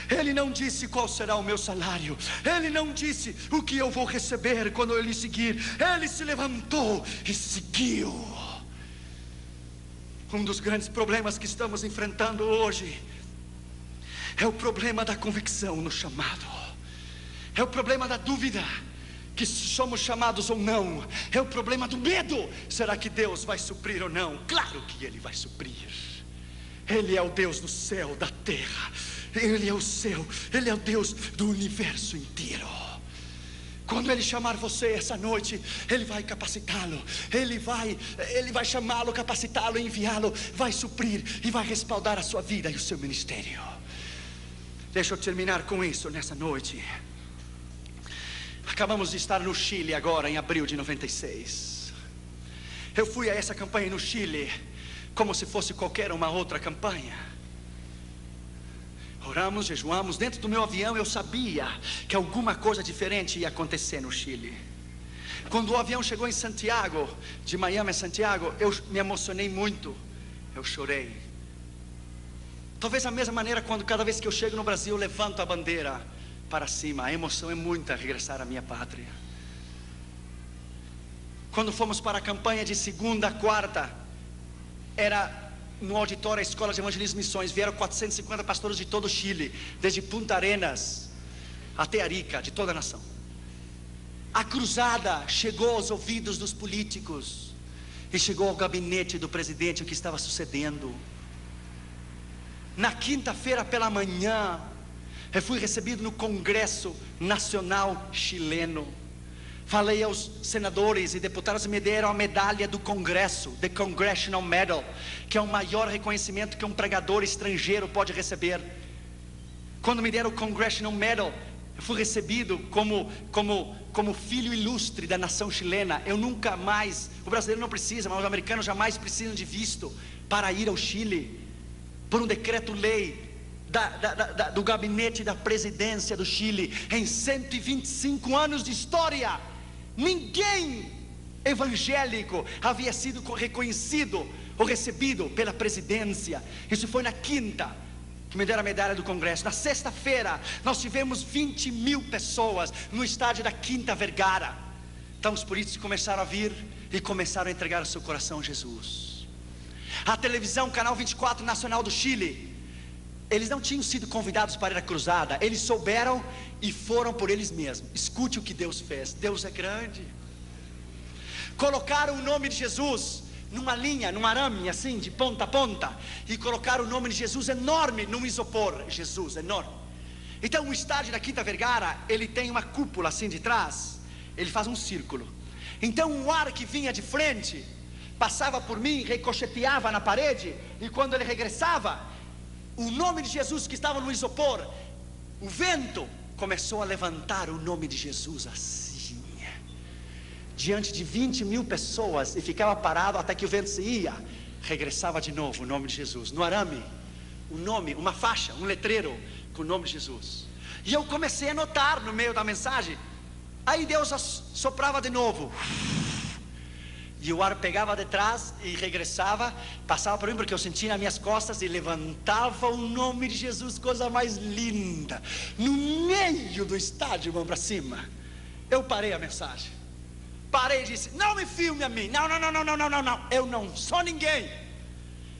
Ele não disse qual será o meu salário. Ele não disse o que eu vou receber quando eu lhe seguir. Ele se levantou e seguiu. Um dos grandes problemas que estamos enfrentando hoje é o problema da convicção no chamado. É o problema da dúvida, que se somos chamados ou não. É o problema do medo. Será que Deus vai suprir ou não? Claro que Ele vai suprir. Ele é o Deus do céu, da terra. Ele é o céu, Ele é o Deus do universo inteiro. Quando Ele chamar você essa noite, Ele vai capacitá-lo. Ele vai chamá-lo, capacitá-lo, enviá-lo. Vai suprir e vai respaldar a sua vida e o seu ministério. Deixa eu terminar com isso nessa noite. Acabamos de estar no Chile agora, em abril de 96. Eu fui a essa campanha no Chile como se fosse qualquer uma outra campanha. Oramos, jejuamos. Dentro do meu avião eu sabia que alguma coisa diferente ia acontecer no Chile. Quando o avião chegou em Santiago, de Miami a Santiago, eu me emocionei muito. Eu chorei. Talvez a mesma maneira quando cada vez que eu chego no Brasil eu levanto a bandeira para cima. A emoção é muita regressar à minha pátria. Quando fomos para a campanha de segunda a quarta, era no auditório da Escola de Evangelismo e Missões. Vieram 450 pastores de todo o Chile, desde Punta Arenas até Arica, de toda a nação. A cruzada chegou aos ouvidos dos políticos e chegou ao gabinete do presidente o que estava sucedendo. Na quinta-feira pela manhã, eu fui recebido no Congresso Nacional Chileno. Falei aos senadores e deputados e me deram a medalha do Congresso, The Congressional Medal, que é o maior reconhecimento que um pregador estrangeiro pode receber. Quando me deram o Congressional Medal, eu fui recebido como filho ilustre da nação chilena. Eu nunca mais, o brasileiro não precisa, mas os americanos jamais precisam de visto para ir ao Chile, por um decreto-lei do gabinete da presidência do Chile. Em 125 anos de história, ninguém evangélico havia sido reconhecido ou recebido pela presidência. Isso foi na quinta que me deram a medalha do Congresso. Na sexta-feira nós tivemos 20 mil pessoas no estádio da Quinta Vergara. Então os políticos começaram a vir e começaram a entregar o seu coração a Jesus. A televisão, Canal 24 Nacional do Chile, eles não tinham sido convidados para ir à cruzada. Eles souberam e foram por eles mesmos. Escute o que Deus fez. Deus é grande. Colocaram o nome de Jesus numa linha, num arame assim, de ponta a ponta, e colocaram o nome de Jesus enorme num isopor. Jesus, enorme. Então o estádio da Quinta Vergara, ele tem uma cúpula assim de trás. Ele faz um círculo. Então o ar que vinha de frente passava por mim, ricocheteava na parede, e quando ele regressava, o nome de Jesus que estava no isopor, o vento começou a levantar o nome de Jesus assim, diante de 20 mil pessoas, e ficava parado até que o vento se ia. Regressava de novo o nome de Jesus, no arame, um nome, uma faixa, um letreiro com o nome de Jesus. E eu comecei a notar no meio da mensagem. Aí Deus soprava de novo, e o ar pegava de trás e regressava, passava por mim, porque eu sentia nas minhas costas, e levantava o nome de Jesus, coisa mais linda, no meio do estádio, mão para cima. Eu parei a mensagem, parei e disse: não me filme a mim, não, eu não sou ninguém.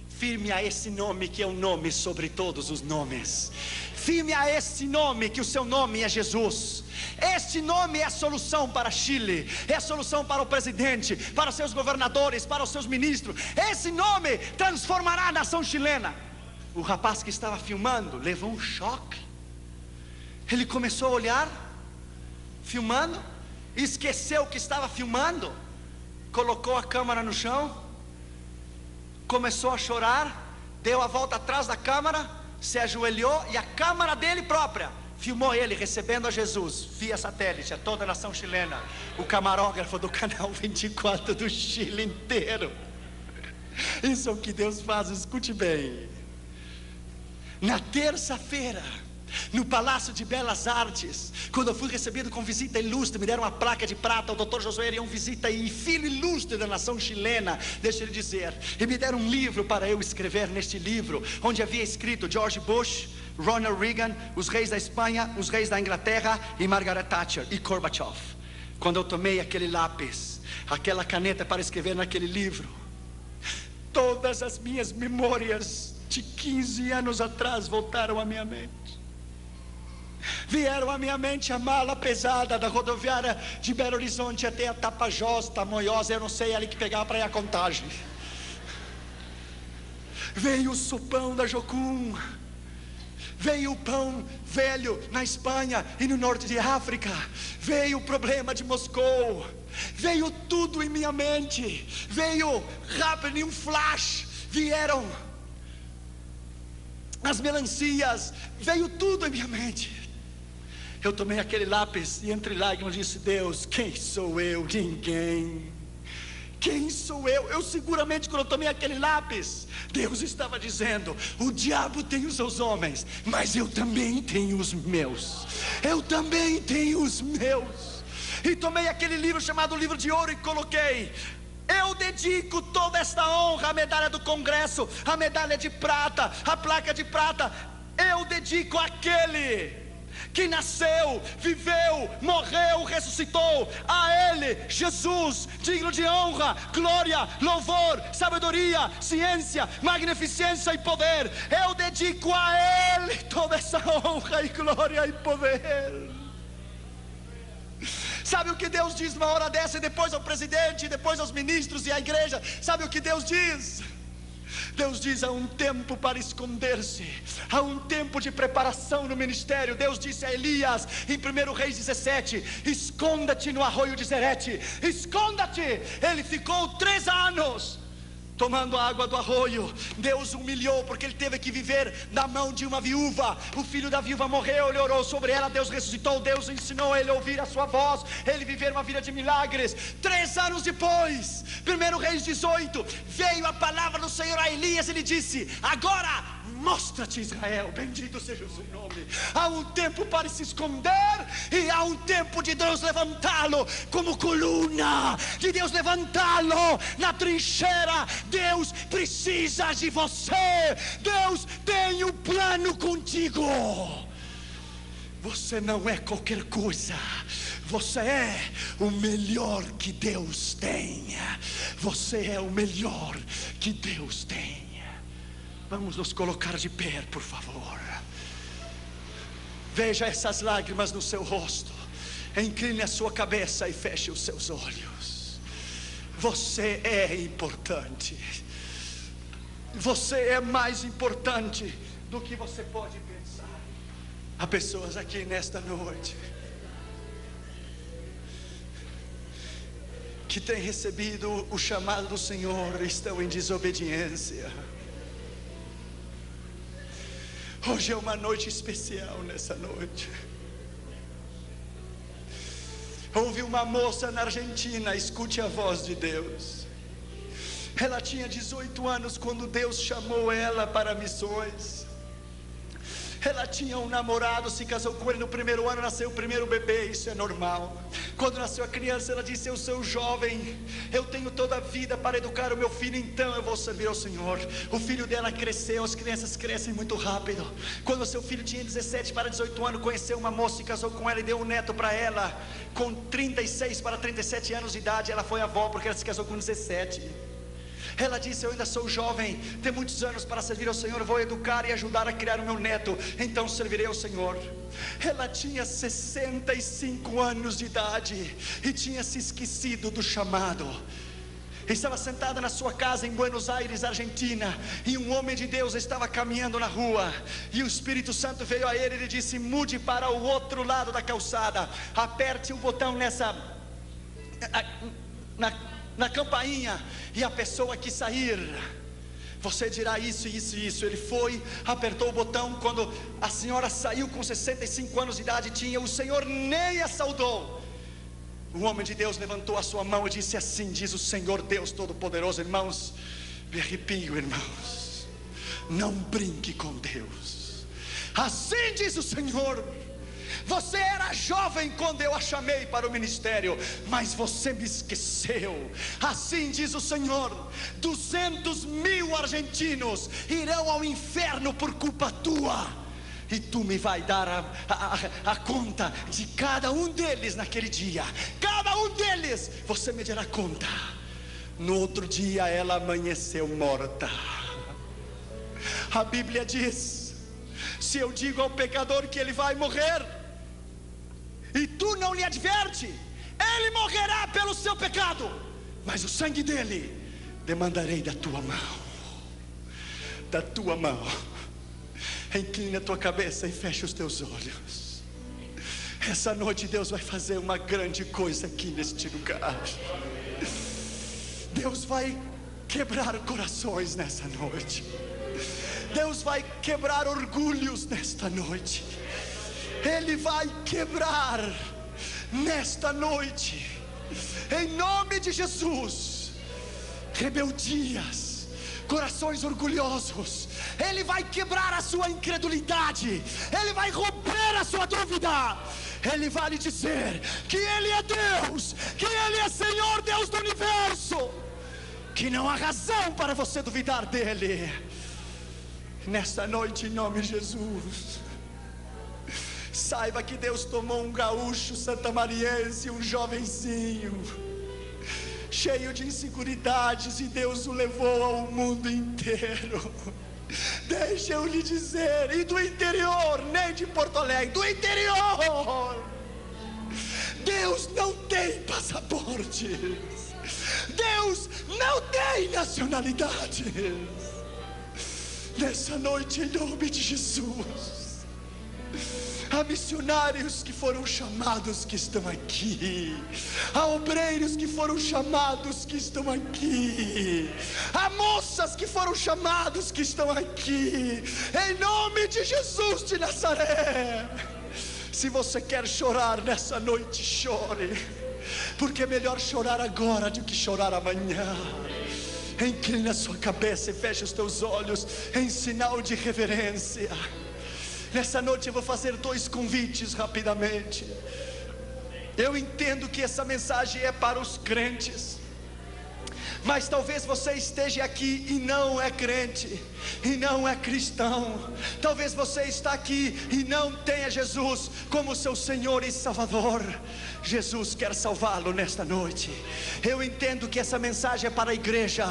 Firme a esse nome que é o nome sobre todos os nomes. Firme a esse nome, que o seu nome é Jesus. Este nome é a solução para Chile, é a solução para o presidente, para os seus governadores, para os seus ministros. Esse nome transformará a nação chilena. O rapaz que estava filmando levou um choque. Ele começou a olhar, filmando, esqueceu que estava filmando, colocou a câmera no chão, começou a chorar, deu a volta atrás da câmera, se ajoelhou, e a câmera dele própria filmou ele recebendo a Jesus via satélite a toda a nação chilena. O camarógrafo do Canal 24 do Chile inteiro. Isso é o que Deus faz, escute bem. Na terça-feira no Palácio de Belas Artes, quando eu fui recebido com visita ilustre, me deram uma placa de prata, o Dr. Josué Arião Visita, e filho ilustre da nação chilena, deixa ele dizer, e me deram um livro para eu escrever. Neste livro, onde havia escrito George Bush, Ronald Reagan, os reis da Espanha, os reis da Inglaterra, e Margaret Thatcher e Gorbachev. Quando eu tomei aquele lápis, aquela caneta para escrever naquele livro, todas as minhas memórias de 15 anos atrás voltaram à minha mente. Vieram à minha mente a mala pesada da rodoviária de Belo Horizonte até a Tapajós, Tamoiós, eu não sei, ali que pegava para ir a Contagem. Veio o sopão da Jocum, veio o pão velho na Espanha e no norte de África, veio o problema de Moscou, veio tudo em minha mente, veio rápido em um flash, vieram as melancias, veio tudo em minha mente. Eu tomei aquele lápis e entre lágrimas disse: Deus, quem sou eu? Ninguém. Quem sou eu? Eu seguramente, quando eu tomei aquele lápis, Deus estava dizendo: o diabo tem os seus homens, mas eu também tenho os meus. Eu também tenho os meus. E tomei aquele livro chamado Livro de Ouro e coloquei: eu dedico toda esta honra, a medalha do Congresso, a medalha de prata, a placa de prata, eu dedico àquele que nasceu, viveu, morreu, ressuscitou. A Ele, Jesus, digno de honra, glória, louvor, sabedoria, ciência, magnificência e poder. Eu dedico a Ele toda essa honra e glória e poder. Sabe o que Deus diz numa hora dessa? E depois ao presidente, e depois aos ministros e à igreja. Sabe o que Deus diz? Deus diz: há um tempo para esconder-se, há um tempo de preparação no ministério. Deus disse a Elias em 1 Reis 17: esconda-te no arroio de Zerete, esconda-te. Ele ficou 3 anos tomando a água do arroio. Deus humilhou, porque ele teve que viver na mão de uma viúva. O filho da viúva morreu, ele orou sobre ela, Deus ressuscitou, Deus ensinou ele a ouvir a sua voz, ele viver uma vida de milagres. 3 anos depois, 1 Reis 18, veio a palavra do Senhor a Elias. Ele disse: agora mostra-te, Israel, bendito seja o seu nome. Há um tempo para se esconder, e há um tempo de Deus levantá-lo como coluna, de Deus levantá-lo na trincheira. Deus precisa de você. Deus tem um plano contigo. Você não é qualquer coisa, você é o melhor que Deus tem. Você é o melhor que Deus tem. Vamos nos colocar de pé, por favor. Veja essas lágrimas no seu rosto. Incline a sua cabeça e feche os seus olhos. Você é importante. Você é mais importante do que você pode pensar. Há pessoas aqui nesta noite que têm recebido o chamado do Senhor e estão em desobediência. Hoje é uma noite especial. Nessa noite houve uma moça na Argentina, escute a voz de Deus. Ela tinha 18 anos quando Deus chamou ela para missões. Ela tinha um namorado, se casou com ele no 1º ano, nasceu o primeiro bebê, isso é normal. Quando nasceu a criança, ela disse: eu sou jovem, eu tenho toda a vida para educar o meu filho, então eu vou servir ao Senhor. O filho dela cresceu, as crianças crescem muito rápido. Quando seu filho tinha 17 para 18 anos, conheceu uma moça, se casou com ela e deu um neto para ela. Com 36 para 37 anos de idade, ela foi avó, porque ela se casou com 17. Ela disse: eu ainda sou jovem, tenho muitos anos para servir ao Senhor, vou educar e ajudar a criar o meu neto, então servirei ao Senhor. Ela tinha 65 anos de idade e tinha se esquecido do chamado. Estava sentada na sua casa em Buenos Aires, Argentina, e um homem de Deus estava caminhando na rua, e o Espírito Santo veio a ele e disse: mude para o outro lado da calçada, aperte o botão na campainha, e a pessoa que sair, você dirá isso, isso e isso. Ele foi, apertou o botão. Quando a senhora saiu com 65 anos de idade, o Senhor nem a saudou. O homem de Deus levantou a sua mão e disse assim: diz o Senhor Deus Todo-Poderoso. Irmãos, me arrepio, irmãos, não brinque com Deus. Assim diz o Senhor: você era jovem quando eu a chamei para o ministério, mas você me esqueceu. Assim diz o Senhor: 200.000 argentinos irão ao inferno por culpa tua, e tu me vai dar a conta de cada um deles naquele dia. Cada um deles você me dará conta. No outro dia ela amanheceu morta. A Bíblia diz: se eu digo ao pecador que ele vai morrer, e tu não lhe adverte, ele morrerá pelo seu pecado, mas o sangue dele demandarei da tua mão. Da tua mão. Inclina a tua cabeça e fecha os teus olhos. Essa noite Deus vai fazer uma grande coisa aqui neste lugar. Deus vai quebrar corações nessa noite. Deus vai quebrar orgulhos nesta noite. Ele vai quebrar nesta noite, em nome de Jesus, rebeldias, corações orgulhosos. Ele vai quebrar a sua incredulidade. Ele vai romper a sua dúvida. Ele vai lhe dizer que Ele é Deus, que Ele é Senhor, Deus do universo, que não há razão para você duvidar dEle. Nesta noite, em nome de Jesus, saiba que Deus tomou um gaúcho santamariense, um jovenzinho, cheio de inseguridades, e Deus o levou ao mundo inteiro. Deixa eu lhe dizer, e do interior, nem de Porto Alegre, do interior, Deus não tem passaportes, Deus não tem nacionalidades. Nessa noite, em nome de Jesus, há missionários que foram chamados que estão aqui, há obreiros que foram chamados que estão aqui, há moças que foram chamados que estão aqui, em nome de Jesus de Nazaré. Se você quer chorar nessa noite, chore, porque é melhor chorar agora do que chorar amanhã. Inclina a sua cabeça e feche os teus olhos em sinal de reverência. Nessa noite eu vou fazer 2 convites rapidamente. Eu entendo que essa mensagem é para os crentes, mas talvez você esteja aqui e não é crente, e não é cristão. Talvez você está aqui e não tenha Jesus como seu Senhor e Salvador. Jesus quer salvá-lo nesta noite. Eu entendo que essa mensagem é para a igreja,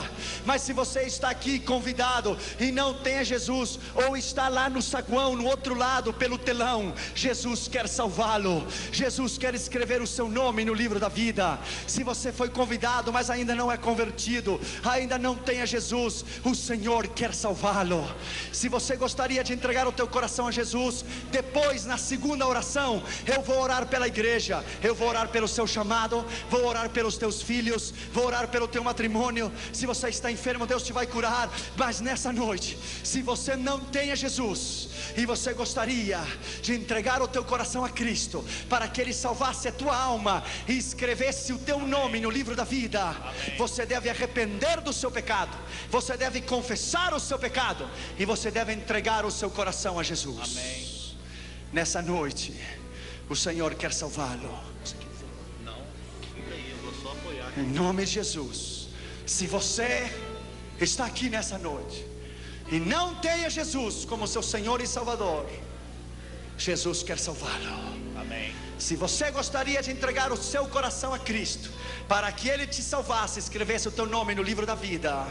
mas se você está aqui convidado e não tem Jesus, ou está lá no saguão, no outro lado, pelo telão, Jesus quer salvá-lo. Jesus quer escrever o seu nome no livro da vida. Se você foi convidado, mas ainda não é convertido, ainda não tem a Jesus, o Senhor quer salvá-lo. Se você gostaria de entregar o teu coração a Jesus, depois na segunda oração, eu vou orar pela igreja, eu vou orar pelo seu chamado, vou orar pelos teus filhos, vou orar pelo teu matrimônio. Se você está enfermo, Deus te vai curar. Mas nessa noite, se você não tem a Jesus e você gostaria de entregar o teu coração a Cristo, para que Ele salvasse a tua alma e escrevesse o teu nome no livro da vida, amém, você deve arrepender do seu pecado, você deve confessar o seu pecado, e você deve entregar o seu coração a Jesus. Amém. Nessa noite, o Senhor quer salvá-lo. Em nome de Jesus. Se você está aqui nessa noite e não tem a Jesus como seu Senhor e Salvador, Jesus quer salvá-lo. Amém. Se você gostaria de entregar o seu coração a Cristo, para que Ele te salvasse, escrevesse o teu nome no livro da vida,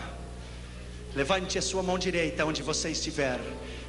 levante a sua mão direita onde você estiver,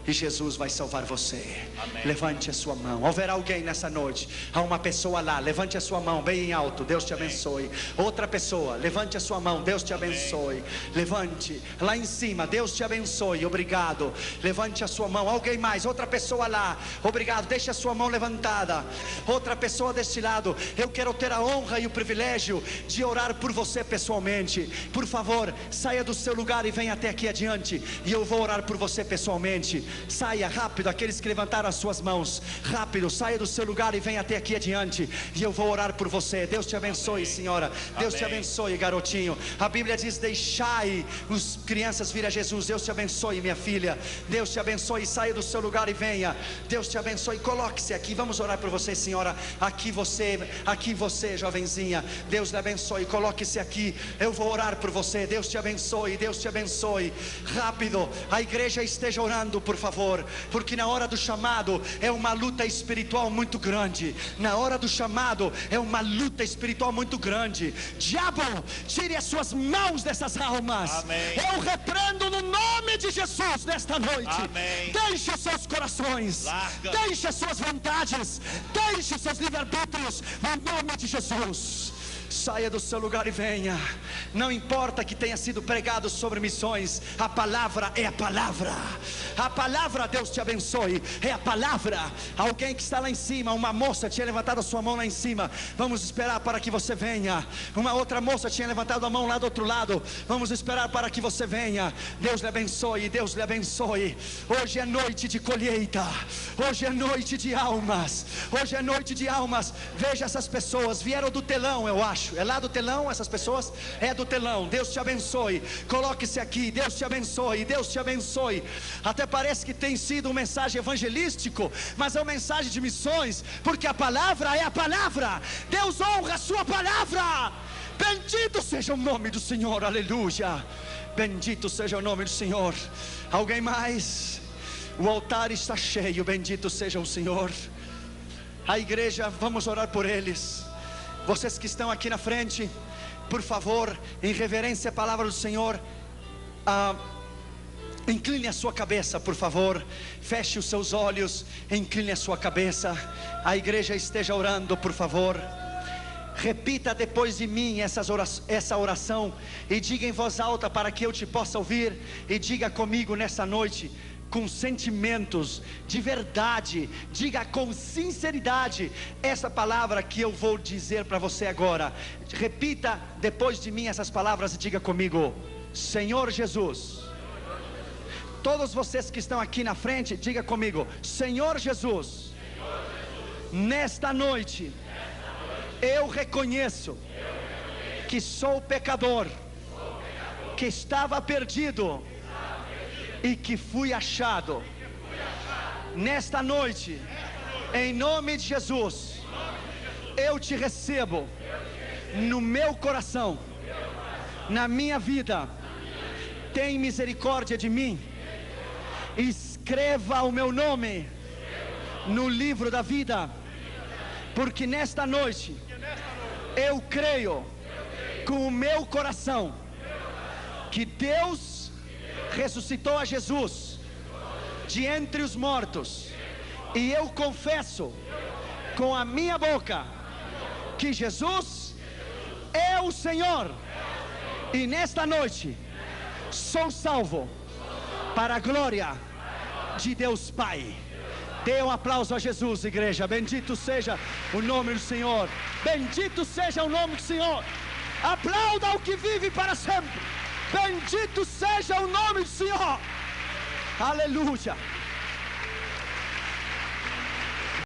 e Jesus vai salvar você. Amém. Levante a sua mão. Haverá alguém nessa noite, há uma pessoa lá, levante a sua mão bem alto, Deus te abençoe. Outra pessoa, levante a sua mão, Deus te abençoe. Levante, lá em cima, Deus te abençoe, obrigado. Levante a sua mão. Alguém mais, outra pessoa lá, obrigado, deixe a sua mão levantada. Outra pessoa deste lado, eu quero ter a honra e o privilégio de orar por você pessoalmente. Por favor, saia do seu lugar e venha até aqui adiante e eu vou orar por você pessoalmente. Saia rápido, aqueles que levantaram as suas mãos, rápido, saia do seu lugar e venha até aqui adiante e eu vou orar por você. Deus te abençoe, senhora. Deus te abençoe, garotinho. A Bíblia diz: deixai as crianças vir a Jesus. Deus te abençoe, minha filha. Deus te abençoe. Saia do seu lugar e venha. Deus te abençoe. Coloque-se aqui. Vamos orar por você, senhora. Aqui você, jovenzinha. Deus lhe abençoe. Coloque-se aqui. Eu vou orar por você. Deus te abençoe. Deus te abençoe. Rápido. A igreja esteja orando, por favor, porque na hora do chamado é uma luta espiritual muito grande. Na hora do chamado é uma luta espiritual muito grande. Diabo, tire as suas mãos dessas almas. Amém. Eu repreendo no nome de Jesus nesta noite. Amém. Deixe os seus corações, Larga. deixe as suas vontades, deixe os seus livre-arbítrios no nome de Jesus. Saia do seu lugar e venha. Não importa que tenha sido pregado sobre missões, a palavra é a palavra. A palavra, Deus te abençoe, é a palavra. Alguém que está lá em cima, uma moça tinha levantado a sua mão lá em cima. Vamos esperar para que você venha. Uma outra moça tinha levantado a mão lá do outro lado. Vamos esperar para que você venha. Deus lhe abençoe, Deus lhe abençoe. Hoje é noite de colheita. Hoje é noite de almas. Hoje é noite de almas. Veja essas pessoas, vieram do telão, eu acho. É lá do telão essas pessoas? É do telão. Deus te abençoe. Coloque-se aqui. Deus te abençoe. Deus te abençoe. Até parece que tem sido uma mensagem evangelístico, mas é uma mensagem de missões, porque a palavra é a palavra. Deus honra a sua palavra. Bendito seja o nome do Senhor. Aleluia. Bendito seja o nome do Senhor. Alguém mais? O altar está cheio. Bendito seja o Senhor. A igreja, vamos orar por eles. Vocês que estão aqui na frente, por favor, em reverência à palavra do Senhor, incline a sua cabeça, por favor. Feche os seus olhos, incline a sua cabeça. A igreja esteja orando, por favor. Repita depois de mim essa oração e diga em voz alta para que eu te possa ouvir. E diga comigo nessa noite, com sentimentos de verdade, diga com sinceridade essa palavra que eu vou dizer para você agora. Repita depois de mim essas palavras e diga comigo: Senhor Jesus. Todos vocês que estão aqui na frente, diga comigo: Senhor Jesus, nesta noite eu reconheço que sou pecador, que estava perdido e que fui achado. Nesta noite, em nome de Jesus, eu te recebo no meu coração, na minha vida. Tem misericórdia de mim. Escreva o meu nome no livro da vida, porque nesta noite eu creio com o meu coração que Deus ressuscitou a Jesus de entre os mortos, e eu confesso com a minha boca que Jesus é o Senhor, e nesta noite sou salvo para a glória de Deus Pai. Dê um aplauso a Jesus, igreja. Bendito seja o nome do Senhor. Bendito seja o nome do Senhor. Aplauda o que vive para sempre. Bendito seja o nome do Senhor. Aleluia.